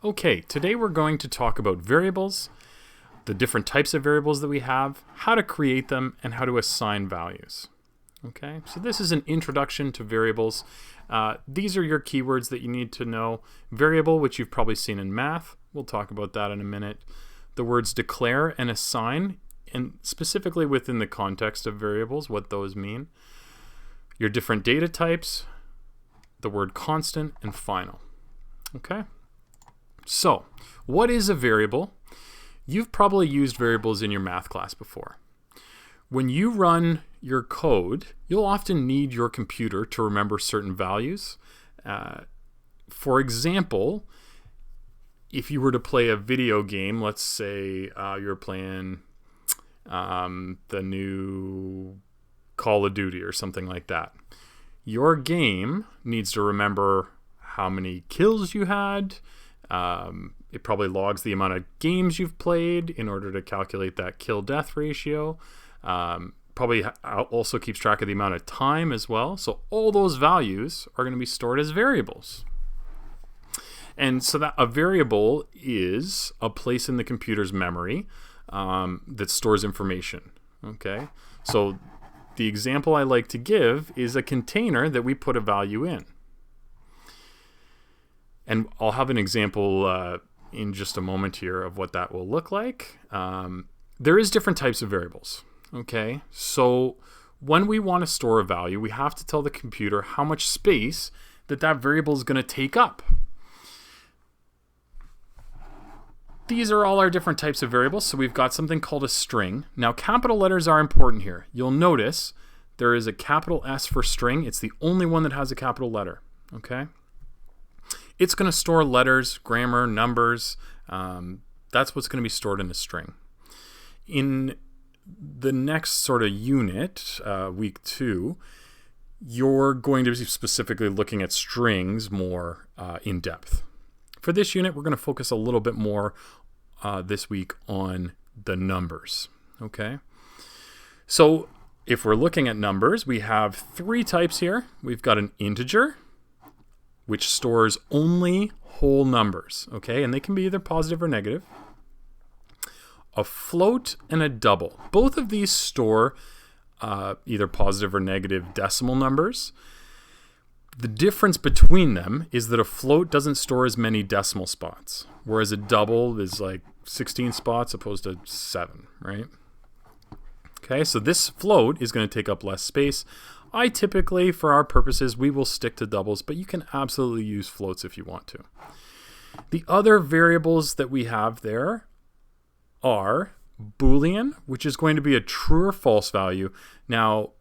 Okay, today we're going to talk about variables, the different types of variables that we have, how to create them, and how to assign values. Okay, so this is an introduction to variables. These are your keywords that you need to know. Variable, which you've probably seen in math. We'll talk about that in a minute. The words declare and assign, and specifically within the context of variables, what those mean. Your different data types, the word constant, and final. Okay? So, what is a variable? You've probably used variables in your math class before. When you run your code, you'll often need your computer to remember certain values. For example, if you were to play a video game, let's say you're playing the new Call of Duty or something like that. Your game needs to remember how many kills you had. It probably logs the amount of games you've played in order to calculate that kill-death ratio. Probably also keeps track of the amount of time as well. So all those values are going to be stored as variables. And so that a variable is a place in the computer's memory that stores information. Okay, so the example I like to give is a container that we put a value in. And I'll have an example in just a moment here of what that will look like. There is different types of variables. Okay, so when we want to store a value, we have to tell the computer how much space that variable is going to take up. These are all our different types of variables. So we've got something called a string. Now, capital letters are important here. You'll notice there is a capital S for string. It's the only one that has a capital letter. Okay. It's going to store letters, grammar, numbers. That's what's going to be stored in a string. In the next sort of unit, week 2, you're going to be specifically looking at strings more in depth. For this unit, we're going to focus a little bit more this week on the numbers. Okay. So if we're looking at numbers, we have 3 types here. We've got an integer, which stores only whole numbers, okay? And they can be either positive or negative. A float and a double. Both of these store either positive or negative decimal numbers. The difference between them is that a float doesn't store as many decimal spots, whereas a double is like 16 spots opposed to 7, right? Okay, so this float is going to take up less space. I typically, for our purposes, we will stick to doubles, but you can absolutely use floats if you want to. The other variables that we have there are Boolean, which is going to be a true or false value. Now,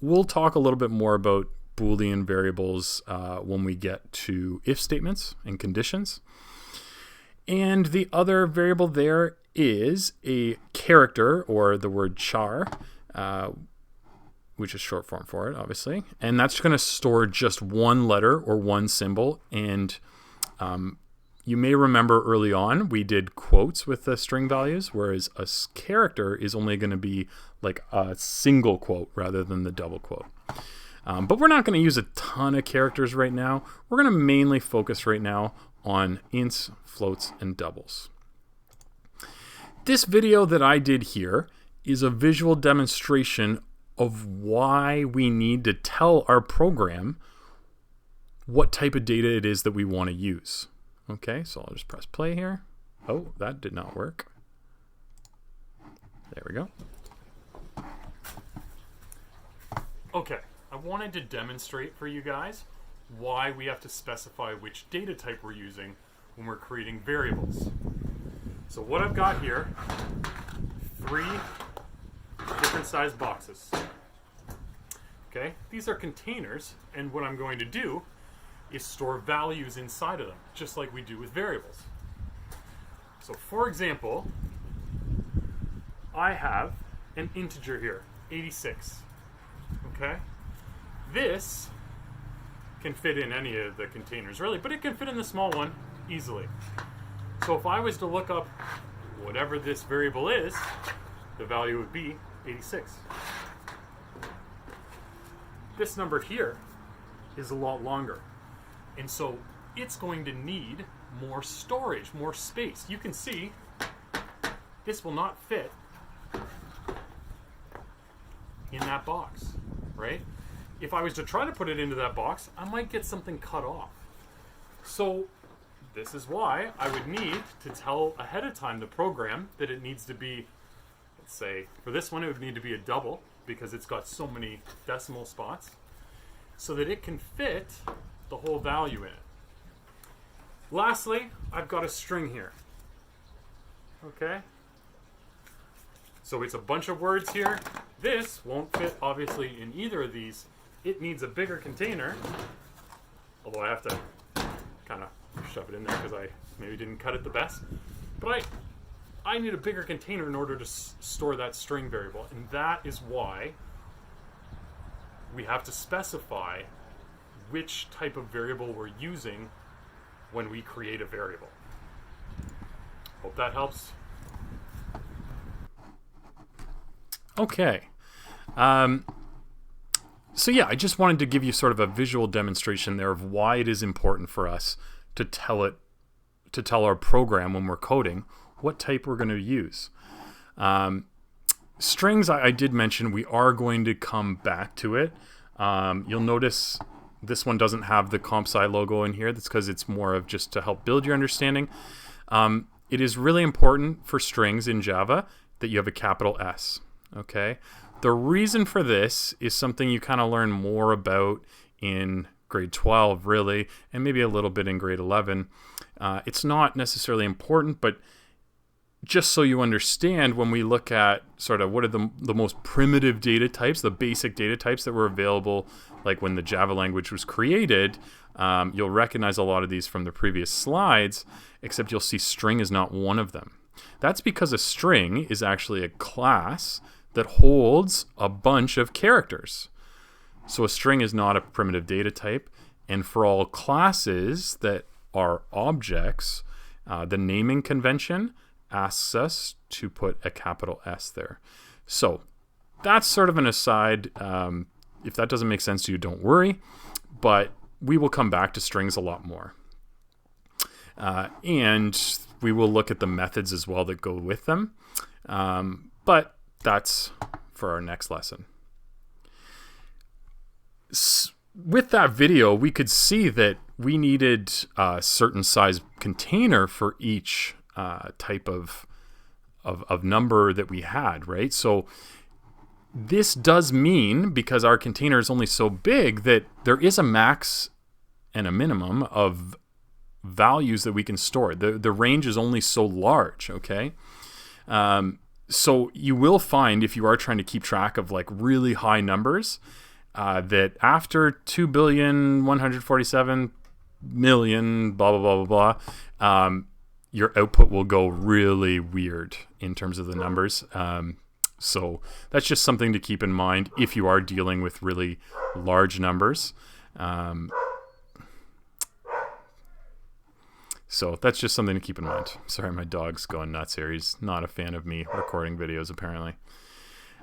we'll talk a little bit more about Boolean variables when we get to if statements and conditions. And the other variable there is a character, or the word char, which is short form for it, obviously. And that's going to store just one letter or one symbol. And you may remember early on, we did quotes with the string values, whereas a character is only going to be like a single quote rather than the double quote. But we're not going to use a ton of characters right now. We're going to mainly focus right now on ints, floats, and doubles. This video that I did here is a visual demonstration of why we need to tell our program what type of data it is that we want to use. Okay, so I'll just press play here. Oh, that did not work. There we go. Okay, I wanted to demonstrate for you guys why we have to specify which data type we're using when we're creating variables. So what I've got here, 3 different size boxes. Okay, these are containers, and what I'm going to do is store values inside of them, just like we do with variables. So for example, I have an integer here, 86. Okay, this can fit in any of the containers really, but it can fit in the small one easily. So if I was to look up whatever this variable is, the value would be 86. This number here is a lot longer. And so it's going to need more storage, more space. You can see this will not fit in that box, right? If I was to try to put it into that box, I might get something cut off. So this is why I would need to tell ahead of time the program that it needs to be, let's say, for this one it would need to be a double because it's got so many decimal spots, so that it can fit the whole value in it. Lastly, I've got a string here. Okay? So it's a bunch of words here. This won't fit, obviously, in either of these. It needs a bigger container, although I have to kind of shove it in there because I maybe didn't cut it the best. But I need a bigger container in order to store that string variable, and that is why we have to specify which type of variable we're using when we create a variable. Hope that helps. Okay. So yeah, I just wanted to give you sort of a visual demonstration there of why it is important for us to tell our program when we're coding what type we're going to use. Strings, I did mention, we are going to come back to it. You'll notice this one doesn't have the CompSci logo in here. That's because it's more of just to help build your understanding. It is really important for strings in Java that you have a capital S. Okay. The reason for this is something you kind of learn more about in grade 12, really, and maybe a little bit in grade 11. It's not necessarily important, but just so you understand, when we look at sort of what are the most primitive data types, the basic data types that were available, like when the Java language was created, you'll recognize a lot of these from the previous slides, except you'll see string is not one of them. That's because a string is actually a class that holds a bunch of characters. So a string is not a primitive data type, and for all classes that are objects, the naming convention asks us to put a capital S there. So that's sort of an aside. If that doesn't make sense to you, don't worry, but we will come back to strings a lot more. And we will look at the methods as well that go with them. But that's for our next lesson. With that video, we could see that we needed a certain size container for each type of number that we had, right? So this does mean, because our container is only so big, that there is a max and a minimum of values that we can store. The range is only so large, okay? So you will find, if you are trying to keep track of like really high numbers, that after 2,147,000,000, blah, blah, blah, blah, blah, your output will go really weird in terms of the numbers. So that's just something to keep in mind if you are dealing with really large numbers. So that's just something to keep in mind. Sorry, my dog's going nuts here. He's not a fan of me recording videos, apparently.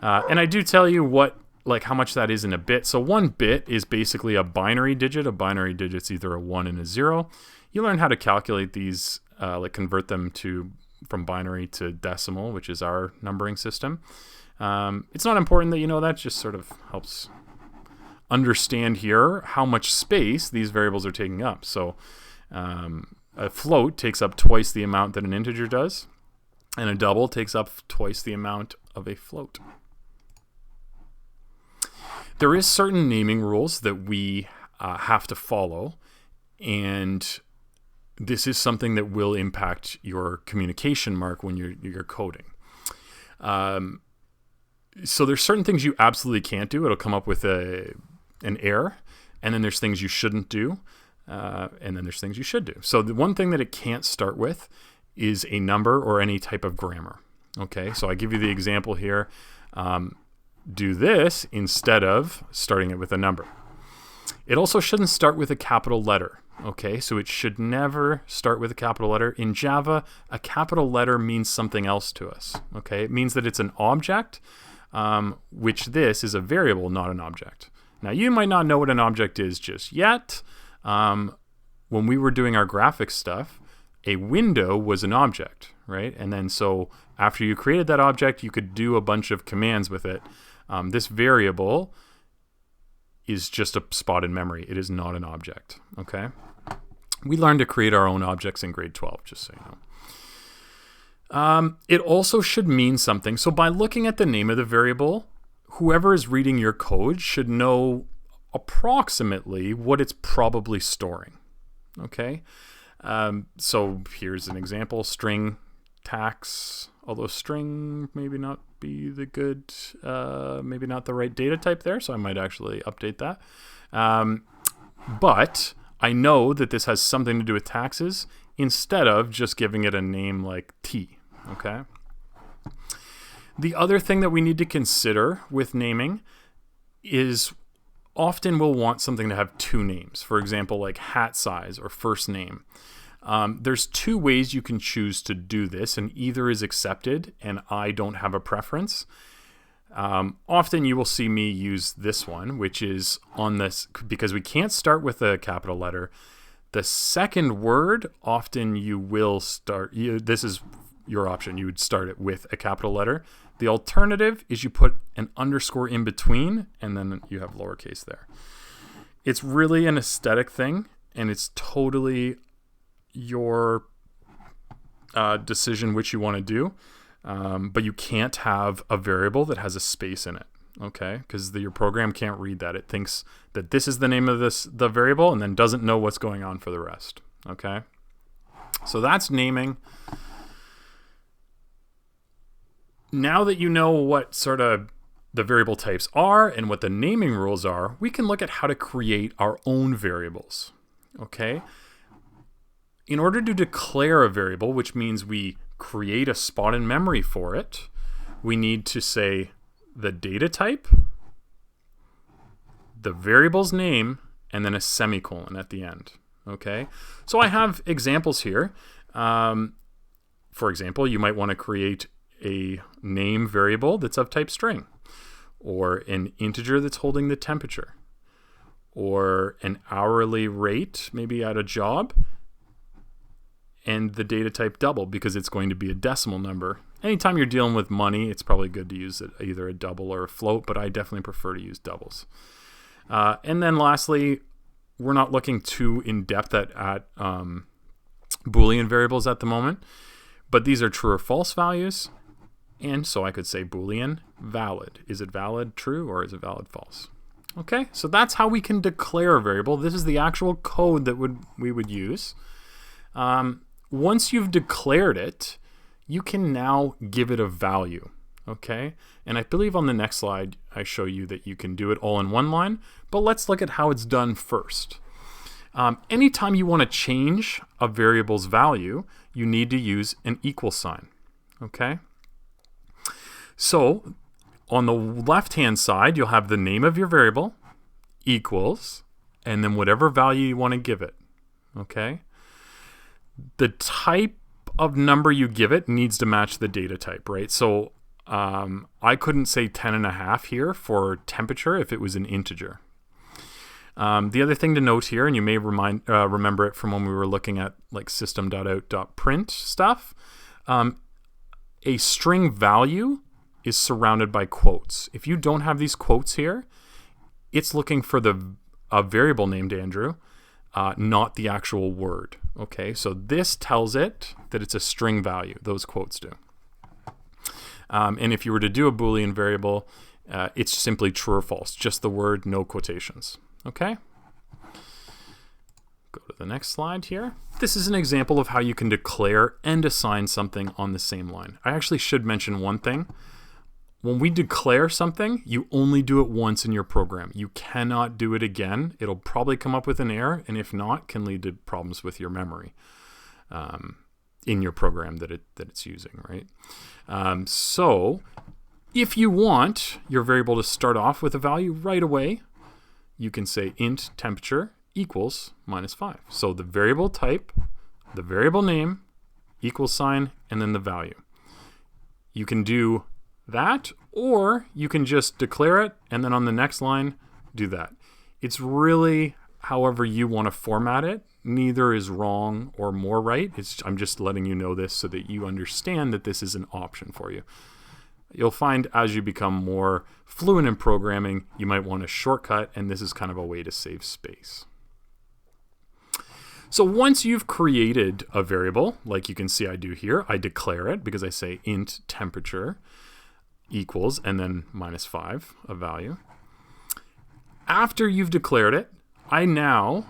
And I do tell you how much that is in a bit. So 1 bit is basically a binary digit. A binary digit's either a 1 and a 0. You learn how to calculate these, convert them from binary to decimal, which is our numbering system. It's not important that you know that, just sort of helps understand here how much space these variables are taking up. So a float takes up twice the amount that an integer does, and a double takes up twice the amount of a float. There is certain naming rules that we have to follow, and this is something that will impact your communication mark when you're coding. So there's certain things you absolutely can't do. It'll come up with an error, and then there's things you shouldn't do, and then there's things you should do. So the one thing that it can't start with is a number or any type of grammar. Okay, so I give you the example here. Do this instead of starting it with a number. It also shouldn't start with a capital letter. Okay, so it should never start with a capital letter. In Java, a capital letter means something else to us. Okay, it means that it's an object, which this is a variable, not an object. Now, you might not know what an object is just yet. When we were doing our graphics stuff, a window was an object, right? And then so after you created that object, you could do a bunch of commands with it. This variable is just a spot in memory. It is not an object, okay? We learned to create our own objects in grade 12, just so you know. It also should mean something. So by looking at the name of the variable, whoever is reading your code should know approximately what it's probably storing, okay? So here's an example, string tax, although string maybe not be the good, maybe not the right data type there, so I might actually update that. But I know that this has something to do with taxes instead of just giving it a name like T, okay? The other thing that we need to consider with naming is often we'll want something to have two names. For example, like hat size or first name. There's two ways you can choose to do this, and either is accepted, and I don't have a preference. Often you will see me use this one, which is on this, because we can't start with a capital letter. The second word, often you will start, this is your option, you would start it with a capital letter. The alternative is you put an underscore in between, and then you have lowercase there. It's really an aesthetic thing, and it's totally your decision which you want to do. But you can't have a variable that has a space in it, okay? Because your program can't read that. It thinks that this is the name of the variable, and then doesn't know what's going on for the rest, okay? So that's naming. Now that you know what sort of the variable types are and what the naming rules are, we can look at how to create our own variables, okay? In order to declare a variable, which means we create a spot in memory for it, we need to say the data type, the variable's name, and then a semicolon at the end, okay? So I have examples here. For example, you might want to create a name variable that's of type string, or an integer that's holding the temperature, or an hourly rate, maybe at a job, and the data type double because it's going to be a decimal number. Anytime you're dealing with money, it's probably good to use either a double or a float, but I definitely prefer to use doubles. And then lastly, we're not looking too in-depth at Boolean variables at the moment, but these are true or false values. And so I could say Boolean valid. Is it valid true or is it valid false? Okay, so that's how we can declare a variable. This is the actual code that we would use. Once you've declared it, you can now give it a value, okay? And I believe on the next slide, I show you that you can do it all in one line, but let's look at how it's done first. Anytime you want to change a variable's value, you need to use an equal sign, okay? So on the left-hand side, you'll have the name of your variable, equals, and then whatever value you want to give it, okay? The type of number you give it needs to match the data type, right? So I couldn't say 10.5 here for temperature if it was an integer. The other thing to note here, and you may remember it from when we were looking at like system.out.print stuff, a string value is surrounded by quotes. If you don't have these quotes here, it's looking for a variable named Andrew, not the actual word. Okay, so this tells it that it's a string value. Those quotes do. And if you were to do a Boolean variable, it's simply true or false, just the word, no quotations. Okay? Go to the next slide here. This is an example of how you can declare and assign something on the same line. I actually should mention one thing. When we declare something, you only do it once in your program. You cannot do it again. It'll probably come up with an error, and if not, can lead to problems with your memory in your program that it's using, right? So if you want your variable to start off with a value right away, you can say int temperature equals -5. So the variable type, the variable name, equals sign, and then the value. You can do that, or you can just declare it and then on the next line do that. It's really however you want to format it neither is wrong or more right. I'm just letting you know this so that you understand that this is an option for you. You'll find as you become more fluent in programming, you might want a shortcut, and this is kind of a way to save space. So once you've created a variable, like you can see I do here, I declare it because I say int temperature equals and then -5, a value. After you've declared it, I now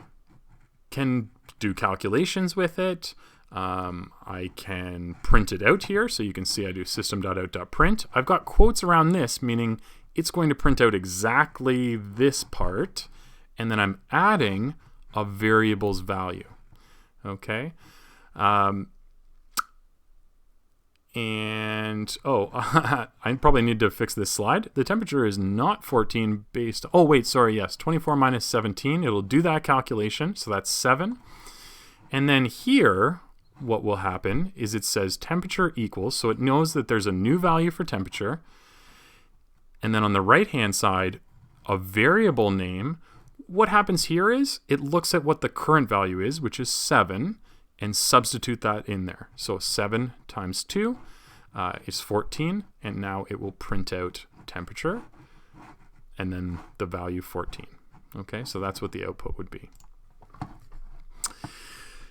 can do calculations with it. I can print it out here. So you can see I do system.out.print. I've got quotes around this, meaning it's going to print out exactly this part. And then I'm adding a variable's value. Okay. I probably need to fix this slide. The temperature is not 14 based. Oh, wait, sorry. Yes. 24 minus 17. It'll do that calculation. So that's 7. And then here, what will happen is it says temperature equals. So it knows that there's a new value for temperature. And then on the right-hand side, a variable name. What happens here is it looks at what the current value is, which is 7, and substitute that in there. So 7 times 2 is 14, and now it will print out temperature and then the value 14. Okay, so that's what the output would be.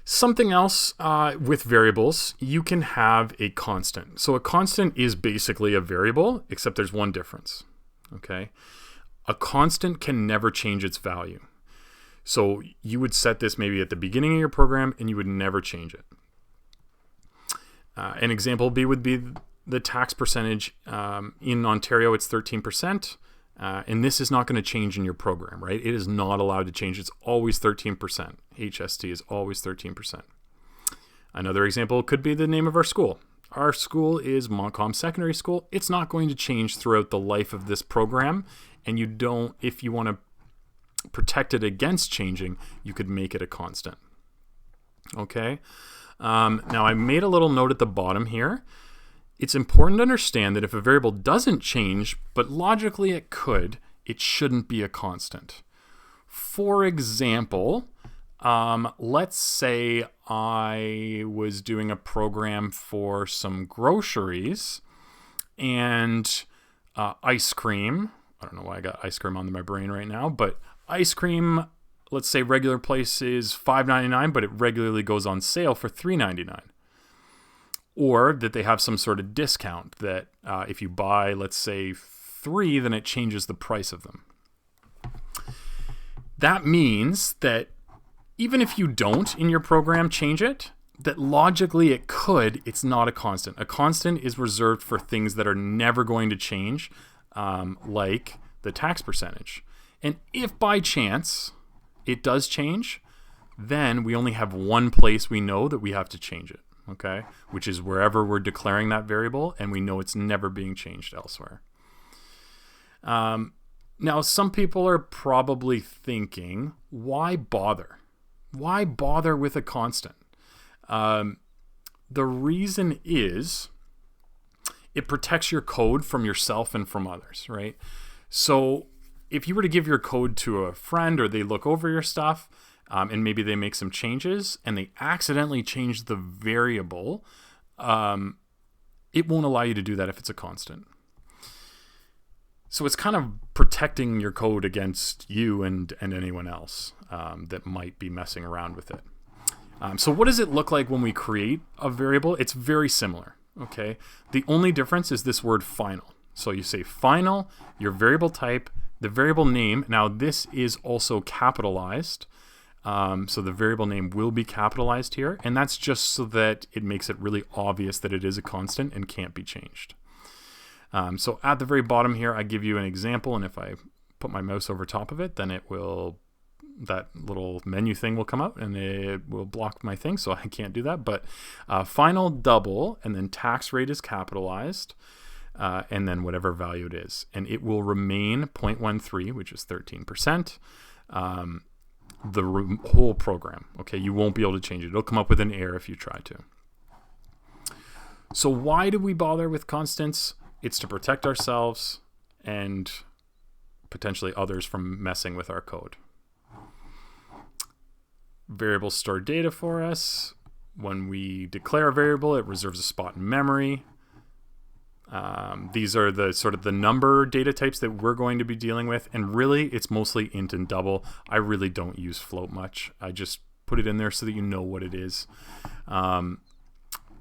Something else with variables, you can have a constant. So a constant is basically a variable, except there's one difference. Okay, a constant can never change its value. So you would set this maybe at the beginning of your program and you would never change it. An example would be the tax percentage. In Ontario, it's 13%. And this is not going to change in your program, right? It is not allowed to change. It's always 13%. HST is always 13%. Another example could be the name of our school. Our school is Montcalm Secondary School. It's not going to change throughout the life of this program. And you don't, if you want to protect it against changing, you could make it a constant. Okay. Now I made a little note at the bottom here. It's important to understand that if a variable doesn't change, but logically it could, it shouldn't be a constant. For example, let's say I was doing a program for some groceries and ice cream. I don't know why I got ice cream on my brain right now, but ice cream, let's say regular price is $5.99, but it regularly goes on sale for $3.99. Or that they have some sort of discount that if you buy, let's say 3, then it changes the price of them. That means that even if you don't in your program change it, that logically it could, it's not a constant. A constant is reserved for things that are never going to change, like the tax percentage. And if by chance it does change, then we only have one place we know that we have to change it. Okay, which is wherever we're declaring that variable, and we know it's never being changed elsewhere. Now, some people are probably thinking, why bother? Why bother with a constant? The reason is it protects your code from yourself and from others, right? So if you were to give your code to a friend or they look over your stuff, and maybe they make some changes and they accidentally change the variable, it won't allow you to do that if it's a constant. So it's kind of protecting your code against you and anyone else that might be messing around with it. So what does it look like when we create a variable? It's very similar. Okay. The only difference is this word final. So you say final, your variable type, the variable name. Now this is also capitalized. So the variable name will be capitalized here, and that's just so that it makes it really obvious that it is a constant and can't be changed. So at the very bottom here, I give you an example, and if I put my mouse over top of it, then that little menu thing will come out and it will block my thing, so I can't do that. But final double, and then tax rate is capitalized, and then whatever value it is. And it will remain 0.13, which is 13%. The whole program. Okay, you won't be able to change it. It'll come up with an error if you try to. So why do we bother with constants? It's to protect ourselves and potentially others from messing with our code. Variables store data for us. When we declare a variable, it reserves a spot in memory. These are the sort of the number data types that we're going to be dealing with, and really it's mostly int and double. I really don't use float much. I just put it in there so that you know what it is.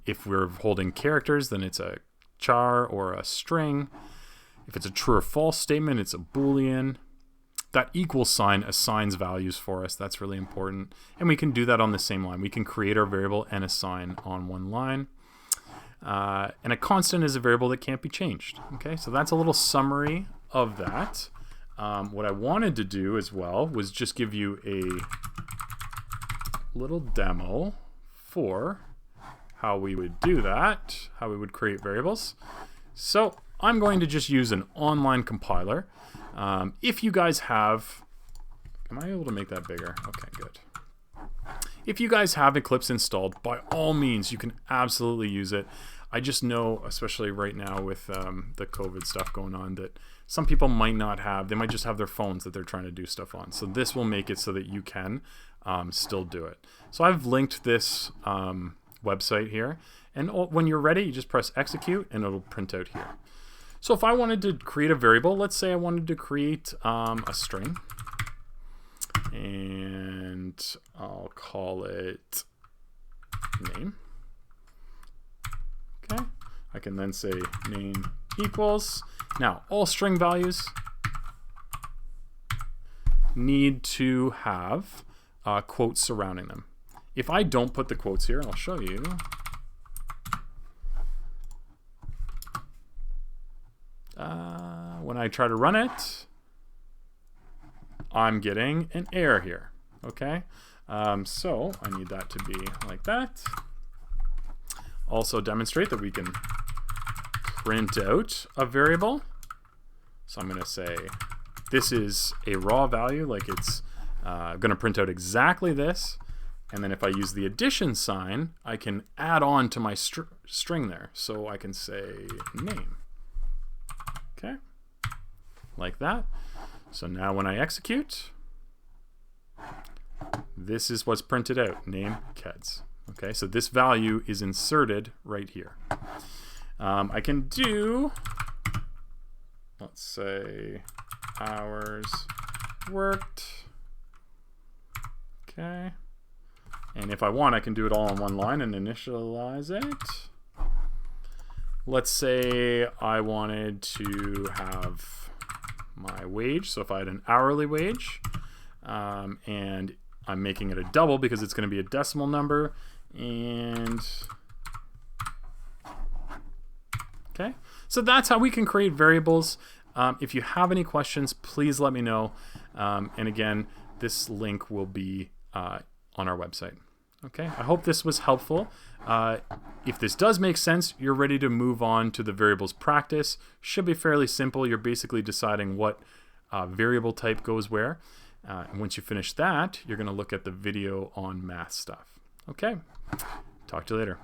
If we're holding characters, then it's a char or a string. If it's a true or false statement, it's a Boolean. That equal sign assigns values for us. That's really important. And we can do that on the same line. We can create our variable and assign on one line. And a constant is a variable that can't be changed. Okay, so that's a little summary of that. What I wanted to do as well was just give you a little demo for how we would do that, how we would create variables. So I'm going to just use an online compiler. If you guys have, am I able to make that bigger? Okay, good. If you guys have Eclipse installed, by all means, you can absolutely use it. I just know, especially right now with the COVID stuff going on, that some people might not have, they might just have their phones that they're trying to do stuff on. So this will make it so that you can still do it. So I've linked this website here. And when you're ready, you just press execute and it'll print out here. So if I wanted to create a variable, let's say I wanted to create a string, and I'll call it name. Okay, I can then say name equals. Now, all string values need to have quotes surrounding them. If I don't put the quotes here, I'll show you. When I try to run it, I'm getting an error here. Okay, so I need that to be like that. Also demonstrate that we can print out a variable. So I'm going to say this is a raw value, like it's going to print out exactly this. And then if I use the addition sign, I can add on to my string there. So I can say name. Okay, like that. So now when I execute, this is what's printed out, name Keds. Okay, so this value is inserted right here. I can do, let's say, hours worked. Okay, and if I want, I can do it all on one line and initialize it. Let's say I wanted to have my wage. So if I had an hourly wage, and I'm making it a double because it's going to be a decimal number, and okay, so that's how we can create variables. If you have any questions, please let me know. And again, this link will be on our website. Okay, I hope this was helpful. If this does make sense, you're ready to move on to the variables practice. Should be fairly simple. You're basically deciding what variable type goes where. And once you finish that, you're going to look at the video on math stuff. Okay, talk to you later.